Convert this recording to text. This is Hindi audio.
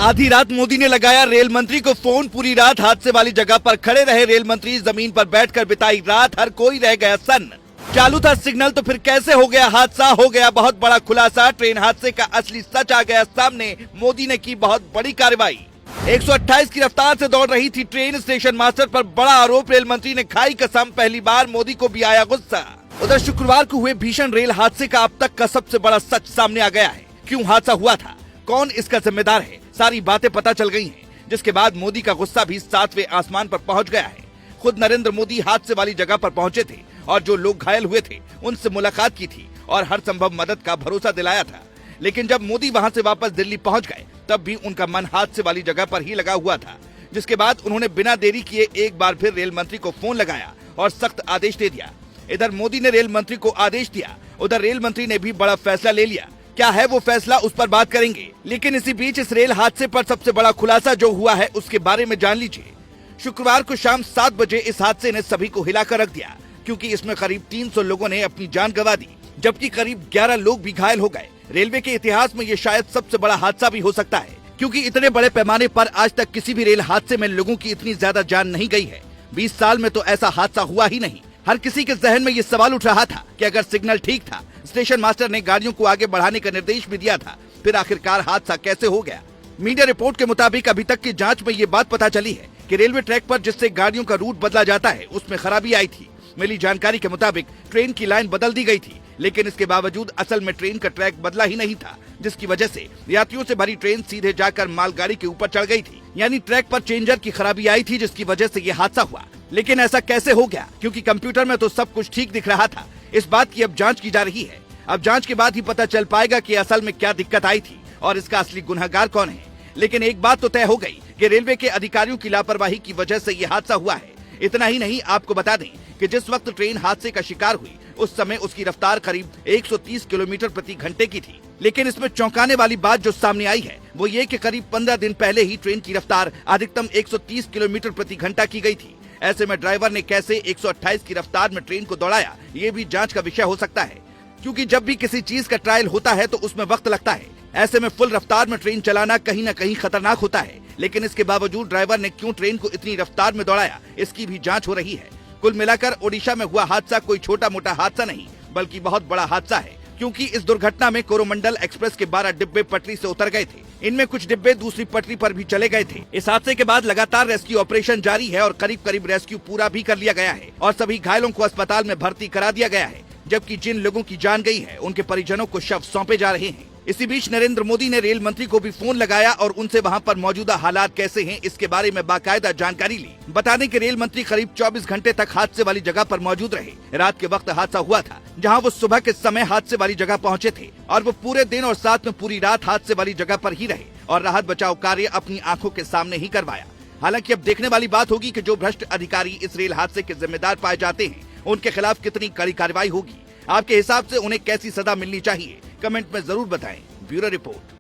आधी रात मोदी ने लगाया रेल मंत्री को फोन। पूरी रात हादसे वाली जगह पर खड़े रहे रेल मंत्री। जमीन पर बैठकर बिताई रात। हर कोई रह गया सन्न। चालू था सिग्नल तो फिर कैसे हो गया हादसा। हो गया बहुत बड़ा खुलासा। ट्रेन हादसे का असली सच आ गया सामने। मोदी ने की बहुत बड़ी कार्रवाई। 128 की रफ्तार से दौड़ रही थी ट्रेन। स्टेशन मास्टर पर बड़ा आरोप। रेल मंत्री ने खाई कसम। पहली बार मोदी को भी आया गुस्सा। उधर शुक्रवार को हुए भीषण रेल हादसे का अब तक का सबसे बड़ा सच सामने आ गया है। क्यों हादसा हुआ था, कौन इसका जिम्मेदार है, सारी बातें पता चल गई हैं। जिसके बाद मोदी का गुस्सा भी 7वें आसमान पर पहुंच गया है। खुद नरेंद्र मोदी हादसे वाली जगह पर पहुंचे थे और जो लोग घायल हुए थे उनसे मुलाकात की थी और हर संभव मदद का भरोसा दिलाया था। लेकिन जब मोदी वहां से वापस दिल्ली पहुंच गए तब भी उनका मन हादसे वाली जगह पर ही लगा हुआ था। जिसके बाद उन्होंने बिना देरी किए एक बार फिर रेल मंत्री को फोन लगाया और सख्त आदेश दे दिया। इधर मोदी ने रेल मंत्री को आदेश दिया, उधर रेल मंत्री ने भी बड़ा फैसला ले लिया। क्या है वो फैसला, उस पर बात करेंगे। लेकिन इसी बीच इस रेल हादसे पर सबसे बड़ा खुलासा जो हुआ है उसके बारे में जान लीजिए। शुक्रवार को शाम 7 बजे इस हादसे ने सभी को हिलाकर रख दिया, क्योंकि इसमें करीब 300 लोगों ने अपनी जान गंवा दी, जबकि करीब 11 लोग भी घायल हो गए। रेलवे के इतिहास में ये शायद सबसे बड़ा हादसा भी हो सकता है, क्योंकि इतने बड़े पैमाने पर आज तक किसी भी रेल हादसे में लोगों की इतनी ज्यादा जान नहीं गई है। 20 साल में तो ऐसा हादसा हुआ ही नहीं। हर किसी के जहन में ये सवाल उठ रहा था कि अगर सिग्नल ठीक था, स्टेशन मास्टर ने गाड़ियों को आगे बढ़ाने का निर्देश भी दिया था, फिर आखिरकार हादसा कैसे हो गया। मीडिया रिपोर्ट के मुताबिक अभी तक की जांच में ये बात पता चली है कि रेलवे ट्रैक पर जिससे गाड़ियों का रूट बदला जाता है उसमें खराबी आई थी। मिली जानकारी के मुताबिक ट्रेन की लाइन बदल दी गई थी, लेकिन इसके बावजूद असल में ट्रेन का ट्रैक बदला ही नहीं था, जिसकी वजह से यात्रियों से भरी ट्रेन सीधे जाकर मालगाड़ी के ऊपर चढ़ गई थी। यानी ट्रैक पर चेंजर की खराबी आई थी, जिसकी वजह से ये हादसा हुआ। लेकिन ऐसा कैसे हो गया, क्योंकि कंप्यूटर में तो सब कुछ ठीक दिख रहा था। इस बात की अब जांच की जा रही है। अब जांच के बाद ही पता चल पाएगा कि असल में क्या दिक्कत आई थी और इसका असली गुनहगार कौन है। लेकिन एक बात तो तय हो गई कि रेलवे के अधिकारियों की लापरवाही की वजह से ये हादसा हुआ है। इतना ही नहीं, आपको बता दें कि जिस वक्त ट्रेन हादसे का शिकार हुई उस समय उसकी रफ्तार करीब 130 किलोमीटर प्रति घंटे की थी। लेकिन इसमें चौंकाने वाली बात जो सामने आई है वो ये कि करीब 15 दिन पहले ही ट्रेन की रफ्तार अधिकतम 130 किलोमीटर प्रति घंटा की गई थी। ऐसे में ड्राइवर ने कैसे 128 की रफ्तार में ट्रेन को दौड़ाया, ये भी जांच का विषय हो सकता है। क्योंकि जब भी किसी चीज का ट्रायल होता है तो उसमें वक्त लगता है। ऐसे में फुल रफ्तार में ट्रेन चलाना कहीं न कहीं खतरनाक होता है। लेकिन इसके बावजूद ड्राइवर ने क्यों ट्रेन को इतनी रफ्तार में दौड़ाया, इसकी भी जांच हो रही है। कुल मिलाकर ओडिशा में हुआ हादसा कोई छोटा मोटा हादसा नहीं, बल्कि बहुत बड़ा हादसा है। क्योंकि इस दुर्घटना में कोरोमंडल एक्सप्रेस के 12 डिब्बे पटरी से उतर गए थे। इनमें कुछ डिब्बे दूसरी पटरी पर भी चले गए थे। इस हादसे के बाद लगातार रेस्क्यू ऑपरेशन जारी है और करीब करीब रेस्क्यू पूरा भी कर लिया गया है और सभी घायलों को अस्पताल में भर्ती करा दिया गया है। जबकि जिन लोगों की जान गई है उनके परिजनों को शव सौंपे जा रहे हैं। इसी बीच नरेंद्र मोदी ने रेल मंत्री को भी फोन लगाया और उनसे वहां पर मौजूदा हालात कैसे हैं इसके बारे में बाकायदा जानकारी ली। बता दें कि रेल मंत्री करीब 24 घंटे तक हादसे वाली जगह पर मौजूद रहे। रात के वक्त हादसा हुआ था, जहां वो सुबह के समय हादसे वाली जगह पहुंचे थे और वो पूरे दिन और साथ में पूरी रात हादसे वाली जगह पर ही रहे और राहत बचाव कार्य अपनी आंखों के सामने ही करवाया। हालांकि अब देखने वाली बात होगी कि जो भ्रष्ट अधिकारी इस रेल हादसे के जिम्मेदार पाए जाते हैं उनके खिलाफ कितनी कड़ी कार्रवाई होगी। आपके हिसाब से उन्हें कैसी सजा मिलनी चाहिए, कमेंट में जरूर बताएं। Bureau report.